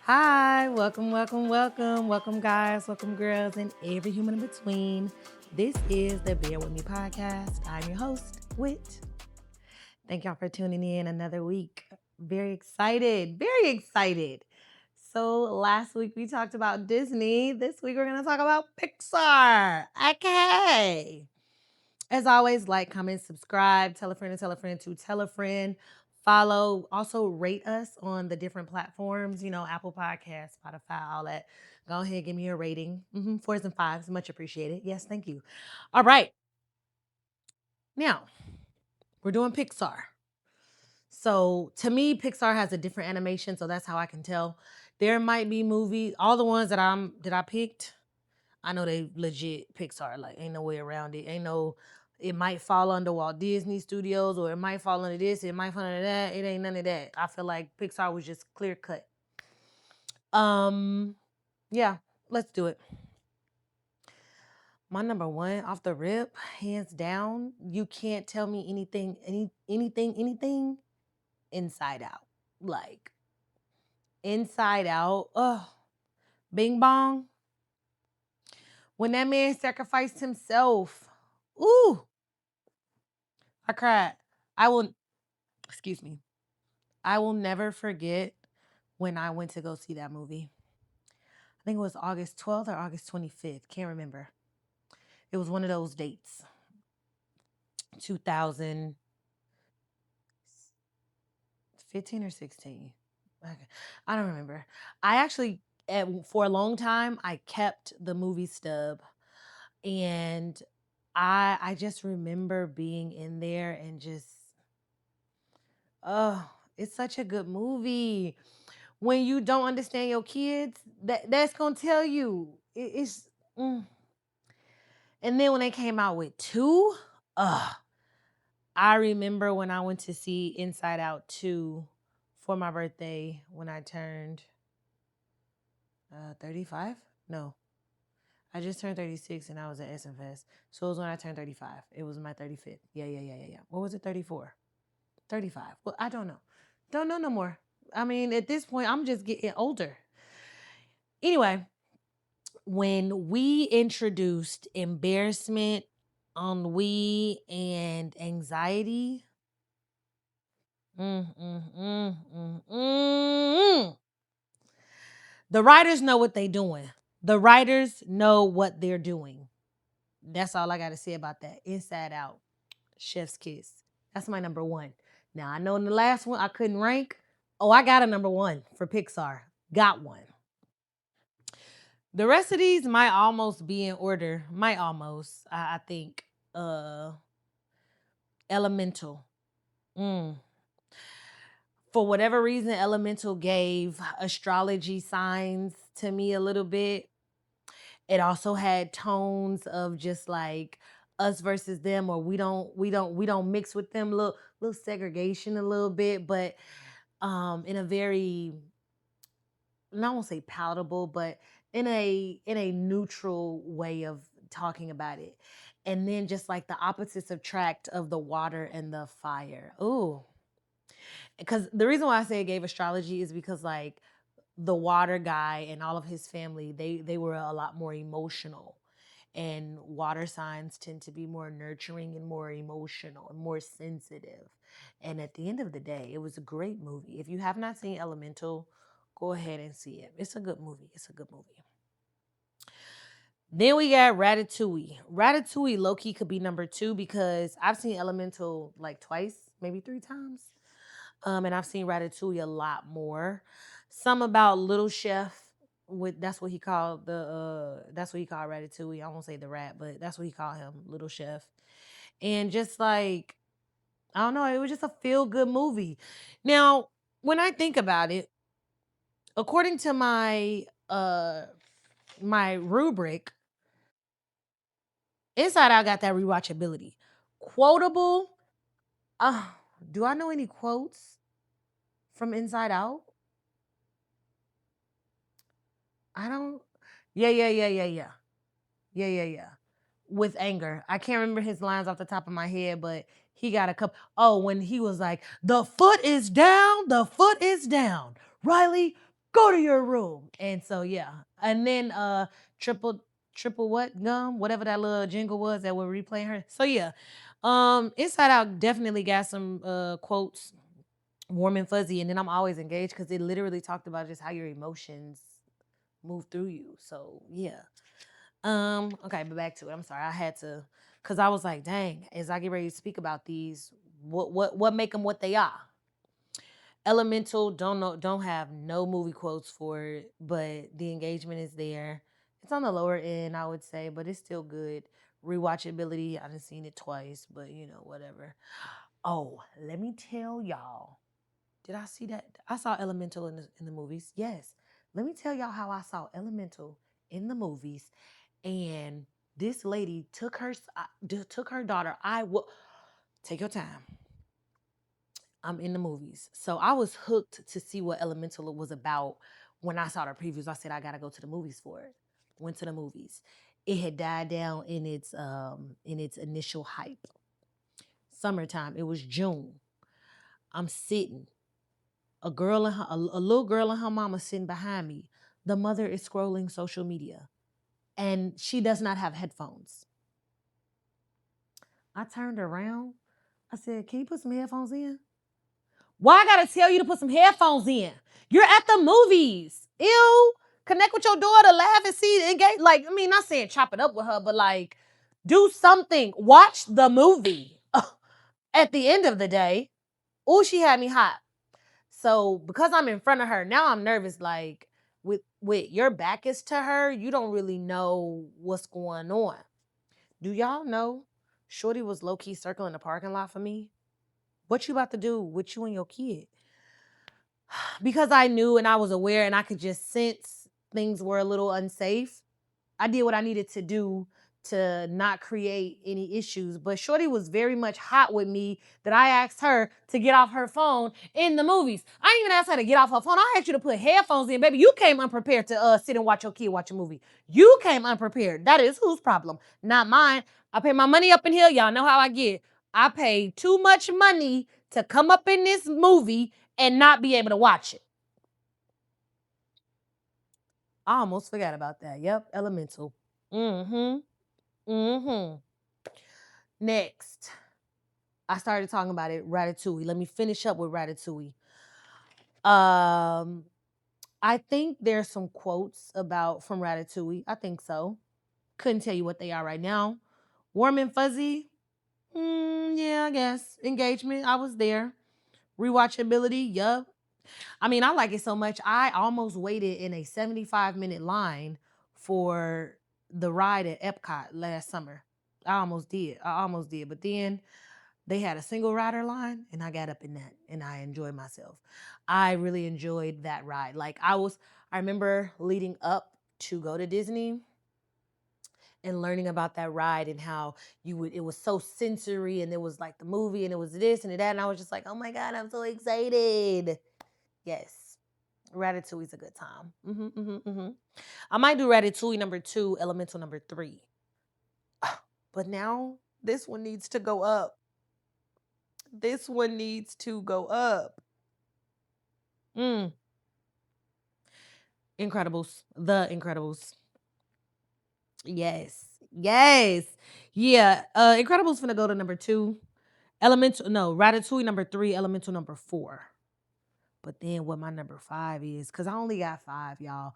Hi, welcome, guys, welcome, girls, and every human in between. This is the Bear With Me podcast. I'm your host, Whit. Thank y'all for tuning in another week. Very excited, very excited. So, last week we talked about Disney. This week we're going to talk about Pixar. Okay. As always, like, comment, subscribe, tell a friend to tell a friend to tell a friend. Follow, also rate us on the different platforms, Apple Podcasts, Spotify, all that. Go ahead, give me a rating. Fours and fives, much appreciated. Yes, thank you. All right. Now, we're doing Pixar. So to me, Pixar has a different animation, so that's how I can tell. There might be movies, all the ones that I picked, I know they legit Pixar. Like, ain't no way around it. Ain't no, it might fall under Walt Disney Studios or it might fall under this, it might fall under that. It ain't none of that. I feel like Pixar was just clear cut. Yeah, let's do it. My number one off the rip, hands down, you can't tell me anything Inside Out. Like, Inside Out, Bing Bong. When that man sacrificed himself, ooh, I cried. I will, excuse me. I will never forget when I went to go see that movie. I think it was August 12th or August 25th. Can't remember. It was one of those dates. 2015 or 16. Okay. I don't remember. I actually, for a long time, I kept the movie stub. And I just remember being in there and just, oh, it's such a good movie. When you don't understand your kids, that's gonna tell you it's. And then when they came out with two, I remember when I went to see Inside Out 2 for my birthday when I turned 35. No, I just turned 36 and I was at SM Fest. So it was when I turned 35. It was my 35th. Yeah. What was it? 34, 35. Well, I don't know. Don't know no more. I mean, at this point, I'm just getting older. Anyway, when we introduced embarrassment, ennui, and anxiety, mm, mm, mm, mm, mm, the writers know what they're doing. The writers know what they're doing. That's all I got to say about that. Inside Out, Chef's Kiss. That's my number one. Now, I know in the last one I couldn't rank. Oh, I got a number one for Pixar. Got one. The rest of these might almost be in order. Might almost. I think. Elemental. Mm. For whatever reason, Elemental gave astrology signs to me a little bit. It also had tones of just like us versus them, or we don't mix with them. Little segregation a little bit, but in a very, I won't say palatable, but in a neutral way of talking about it. And then just like the opposites attract of the water and the fire. Ooh. Because the reason why I say it gave astrology is because like the water guy and all of his family, they were a lot more emotional. And water signs tend to be more nurturing and more emotional and more sensitive. And at the end of the day, it was a great movie. If you have not seen Elemental, go ahead and see it. It's a good movie. It's a good movie. Then we got Ratatouille. Ratatouille low key could be number two because I've seen Elemental like twice, maybe three times. And I've seen Ratatouille a lot more. Some about Little Chef. With that's what he called that's what he called Ratatouille. I won't say the rat, but that's what he called him, Little Chef. And just like, I don't know, it was just a feel good movie. Now, when I think about it, according to my rubric, Inside Out got that rewatchability. Quotable. Uh, do I know any quotes from Inside Out? I don't. Yeah. Yeah. With anger. I can't remember his lines off the top of my head, but he got a couple. Oh, when he was like, the foot is down, Riley. go to your room. And so yeah. And then triple triple what gum, whatever that little jingle was that would replay her. So yeah. Inside Out definitely got some quotes warm and fuzzy, and then I'm always engaged because it literally talked about just how your emotions move through you. So yeah. Okay, but back to it. I'm sorry, I had to, because I was like, dang, as I get ready to speak about these, what make them what they are? Elemental, don't have no movie quotes for it, but the engagement is there. It's on the lower end, I would say, but it's still good. Rewatchability, I done seen it twice, but whatever. Oh, let me tell y'all. Did I see that? I saw Elemental in the movies. Yes. Let me tell y'all how I saw Elemental in the movies. And this lady took her daughter. I will take your time. I'm in the movies. So I was hooked to see what Elemental was about when I saw the previews. I said I gotta go to the movies for it. Went to the movies. It had died down in its initial hype. Summertime. It was June. I'm sitting. A little girl and her mama sitting behind me. The mother is scrolling social media, and she does not have headphones. I turned around. I said, "Can you put some headphones in?" Why I gotta tell you to put some headphones in? You're at the movies. Ew. Connect with your daughter, laugh and see, engage. Like, I mean, not saying chop it up with her, but like, do something. Watch the movie. At the end of the day, oh, she had me hot. So because I'm in front of her, now I'm nervous. Like, with your back is to her, you don't really know what's going on. Do y'all know Shorty was low-key circling the parking lot for me? What you about to do with you and your kid? Because I knew and I was aware and I could just sense things were a little unsafe. I did what I needed to do to not create any issues. But Shorty was very much hot with me that I asked her to get off her phone in the movies. I didn't even ask her to get off her phone. I asked you to put headphones in. Baby, you came unprepared to sit and watch your kid watch a movie. You came unprepared. That is whose problem? Not mine. I pay my money up in here. Y'all know how I get. I paid too much money to come up in this movie and not be able to watch it. I almost forgot about that. Yep, Elemental. Mm-hmm. Mm-hmm. Next, I started talking about it, Ratatouille. Let me finish up with Ratatouille. I think there's some quotes about from Ratatouille. I think so. Couldn't tell you what they are right now. Warm and fuzzy. Yeah, I guess. Engagement. I was there. Rewatchability. Yup. I mean, I like it so much. I almost waited in a 75-minute line for the ride at Epcot last summer. I almost did. But then they had a single rider line, and I got up in that, and I enjoyed myself. I really enjoyed that ride. I remember leading up to go to Disney and learning about that ride and how it was so sensory, and it was like the movie, and it was this and that, and I was just like, oh my God, I'm so excited. Yes. Ratatouille's a good time. I might do Ratatouille number 2, Elemental number 3. But now this one needs to go up. This one needs to go up. Incredibles. The Incredibles. Yes. Yes. Yeah. Incredibles finna go to number 2. Ratatouille number 3, Elemental number 4. But then what my number 5 is, because I only got 5, y'all.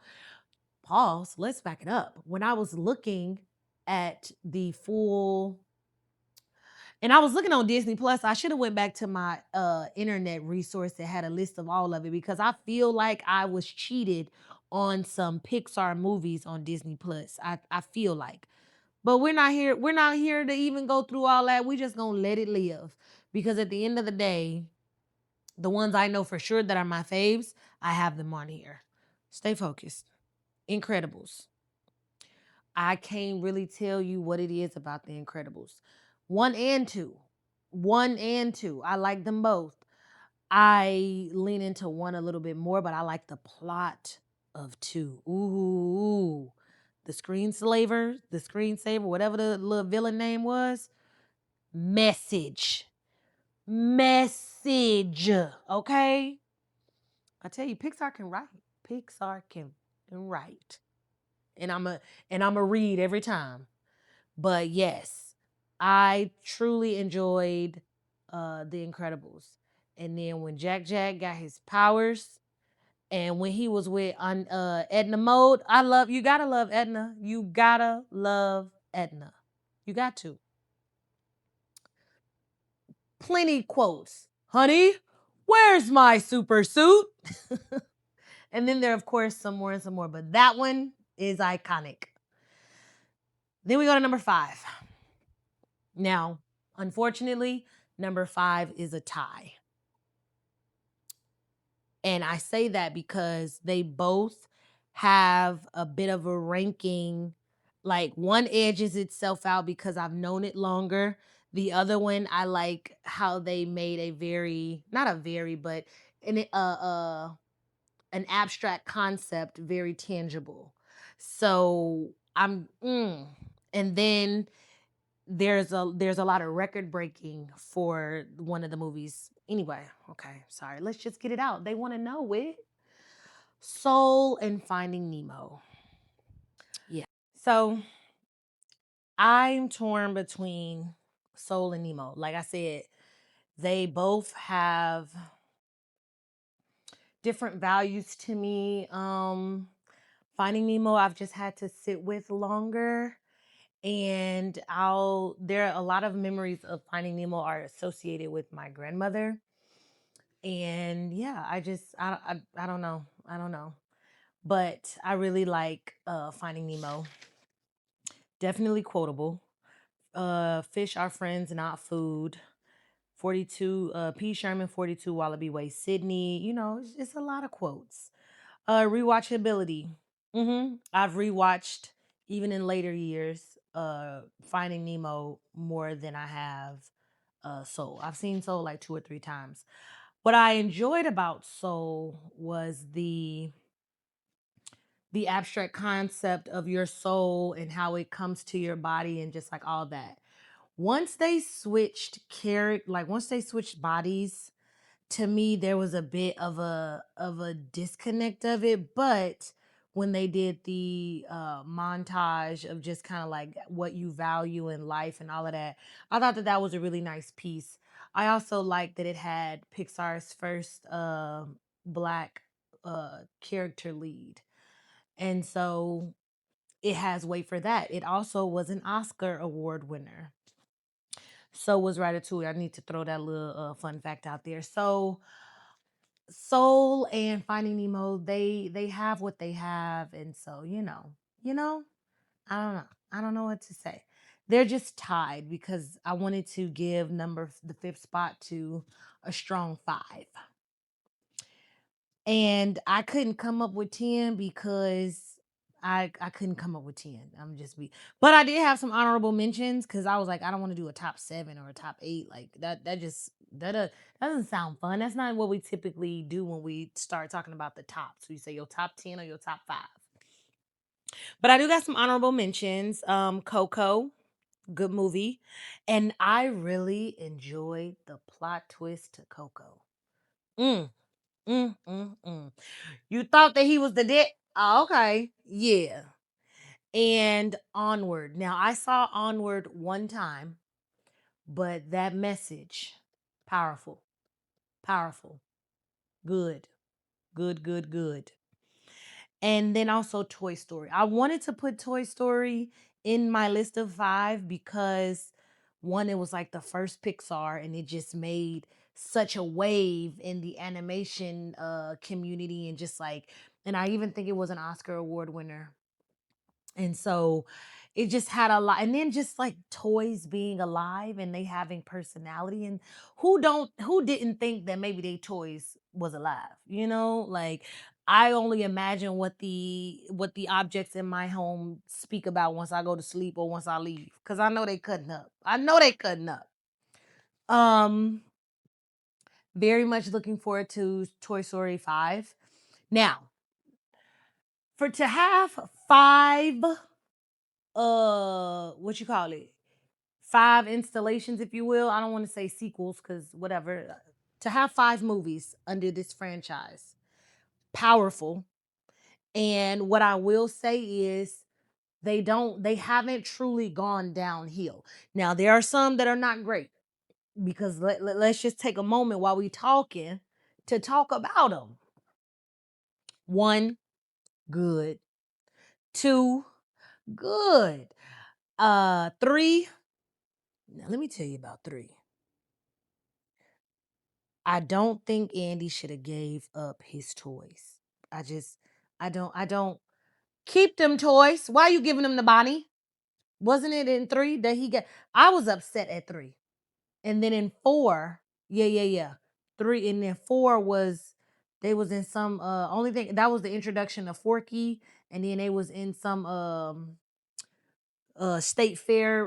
Pause. Let's back it up. When I was looking at the full, and I was looking on Disney Plus, I should have went back to my internet resource that had a list of all of it, because I feel like I was cheated on some Pixar movies on Disney Plus. I feel like. But we're not here to even go through all that. We just gonna let it live. Because at the end of the day, the ones I know for sure that are my faves, I have them on here. Stay focused. Incredibles. I can't really tell you what it is about the Incredibles. 1 and 2. 1 and 2. I like them both. I lean into 1 a little bit more, but I like the plot of 2. Ooh. The screensaver, whatever the little villain name was. Message. Okay? I tell you, Pixar can write. Pixar can write. And I'm a read every time. But yes, I truly enjoyed The Incredibles. And then when Jack got his powers, and when he was with on Edna Mode, you gotta love Edna. You gotta love Edna. You got to. Plenty quotes. Honey, where's my super suit? And then there, of course, some more and some more. But that one is iconic. Then we go to number 5. Now, unfortunately, number 5 is a tie. And I say that because they both have a bit of a ranking. Like one edges itself out because I've known it longer. The other one, I like how they made a very, not a very, but an abstract concept very tangible. So and then there's a lot of record breaking for one of the movies. Anyway, okay, sorry. Let's just get it out. They want to know it. Soul and Finding Nemo. Yeah. So I'm torn between Soul and Nemo. Like I said, they both have different values to me. Finding Nemo, I've just had to sit with longer. And there are a lot of memories of Finding Nemo are associated with my grandmother. And yeah, I don't know. I don't know. But I really like Finding Nemo. Definitely quotable. Fish are friends, not food. 42, P. Sherman, 42 Wallaby Way, Sydney. It's a lot of quotes. Rewatchability. I've rewatched, even in later years, Finding Nemo more than I have Soul. I've seen Soul like 2 or 3 times. What I enjoyed about Soul was the abstract concept of your soul and how it comes to your body and just like all that. Once they switched bodies, to me there was a bit of a disconnect of it. But when they did the montage of just kind of like what you value in life and all of that, I thought that that was a really nice piece. I also liked that it had Pixar's first black character lead, and so it has weight for that. It also was an Oscar award winner. So was Ratatouille. I need to throw that little fun fact out there. So Soul and Finding Nemo, they have what they have, and so you know, I don't know. I don't know what to say. They're just tied because I wanted to give the fifth spot to a strong 5. And I couldn't come up with 10 because I couldn't come up with 10. But I did have some honorable mentions because I was like, I don't want to do a top 7 or a top 8. Like that doesn't sound fun. That's not what we typically do when we start talking about the tops. We say your top 10 or your top 5. But I do got some honorable mentions. Coco, good movie. And I really enjoyed the plot twist to Coco. Mm, mm. You thought that he was the dead? Oh, okay. Yeah. And Onward. Now, I saw Onward one time, but that message, powerful, powerful, good, good, good, good. And then also Toy Story. I wanted to put Toy Story in my list of 5 because one, it was like the first Pixar and it just made such a wave in the animation community, and just like, and I even think it was an Oscar award winner. And so it just had a lot. And then just like toys being alive and they having personality, and who didn't think that maybe they toys was alive, like I only imagine what the objects in my home speak about once I go to sleep or once I leave, because I know they cutting up. Um Very much looking forward to Toy Story 5. Now, for to have 5 what you call it, 5 installations, if you will. I don't want to say sequels because whatever. To have 5 movies under this franchise, powerful. And what I will say is they haven't truly gone downhill. Now, there are some that are not great, because let's just take a moment while we talking to talk about them. 1, good. 2, good. 3, now let me tell you about 3. I don't think Andy should have gave up his toys. I don't keep them toys. Why are you giving them to Bonnie? Wasn't it in 3 that he got? I was upset at 3. And then in 4, yeah. 3, and then 4 was, they was in some only thing that was the introduction of Forky, and then they was in some state fair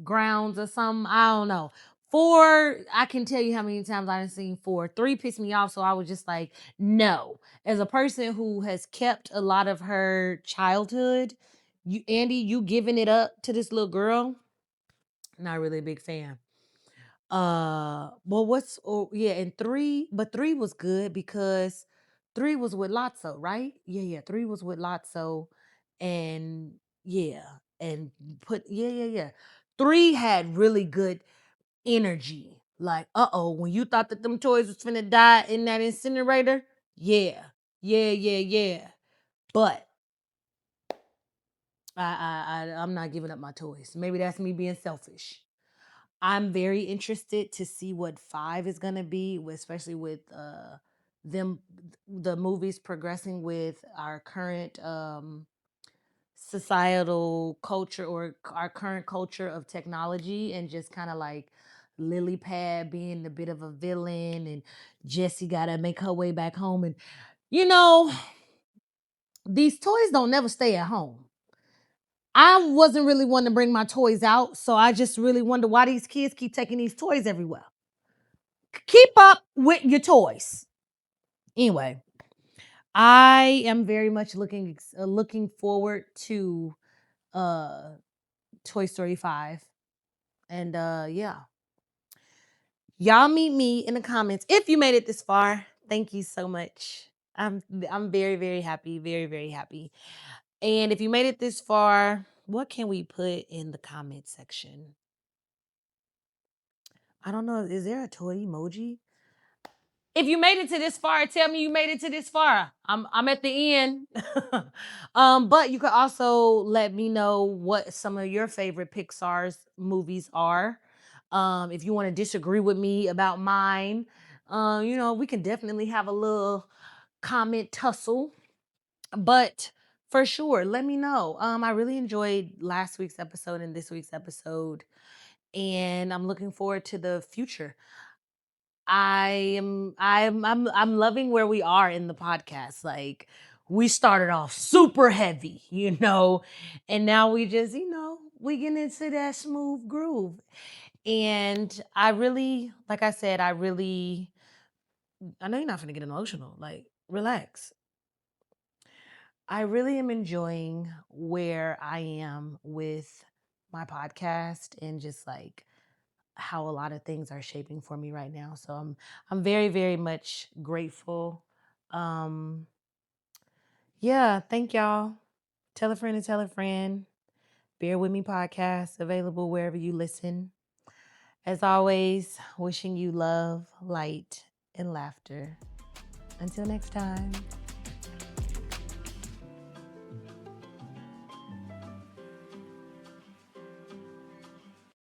grounds or something. I don't know. 4, I can tell you how many times I've seen 4. 3 pissed me off, so I was just like, no. As a person who has kept a lot of her childhood, Andy, you giving it up to this little girl? Not really a big fan. Well, yeah, and 3, but 3 was good because 3 was with Lotso, right? Yeah, 3 was with Lotso, and yeah, and yeah. 3 had really good energy. Like, when you thought that them toys was finna die in that incinerator, yeah. But I'm not giving up my toys. Maybe that's me being selfish. I'm very interested to see what 5 is gonna be, especially with them the movies progressing with our current societal culture, or our current culture of technology, and just kind of like Lily Pad being a bit of a villain, and Jessie gotta make her way back home. And you know, these toys don't never stay at home. I wasn't really one to bring my toys out, so I just really wonder why these kids keep taking these toys everywhere. Keep up with your toys. Anyway, I am very much looking forward to uh Toy Story 5. And yeah. Y'all meet me in the comments if you made it this far. Thank you so much. I'm very, very happy, very, very happy. And if you made it this far, what can we put in the comment section? I don't know. Is there a toy emoji? If you made it to this far, tell me you made it to this far. I'm at the end. But you could also let me know what some of your favorite Pixar's movies are. If you want to disagree with me about mine, we can definitely have a little comment tussle. But for sure, let me know. I really enjoyed last week's episode and this week's episode, and I'm looking forward to the future. I'm loving where we are in the podcast. Like, we started off super heavy, and now we just, we get into that smooth groove. And I really, like I said, I know you're not gonna get emotional. Like, relax. I really am enjoying where I am with my podcast, and just like how a lot of things are shaping for me right now. So I'm very, very much grateful. Um yeah, thank y'all. Tell a friend and tell a friend. Bear With Me podcast, available wherever you listen. As always, wishing you love, light, and laughter. Until next time.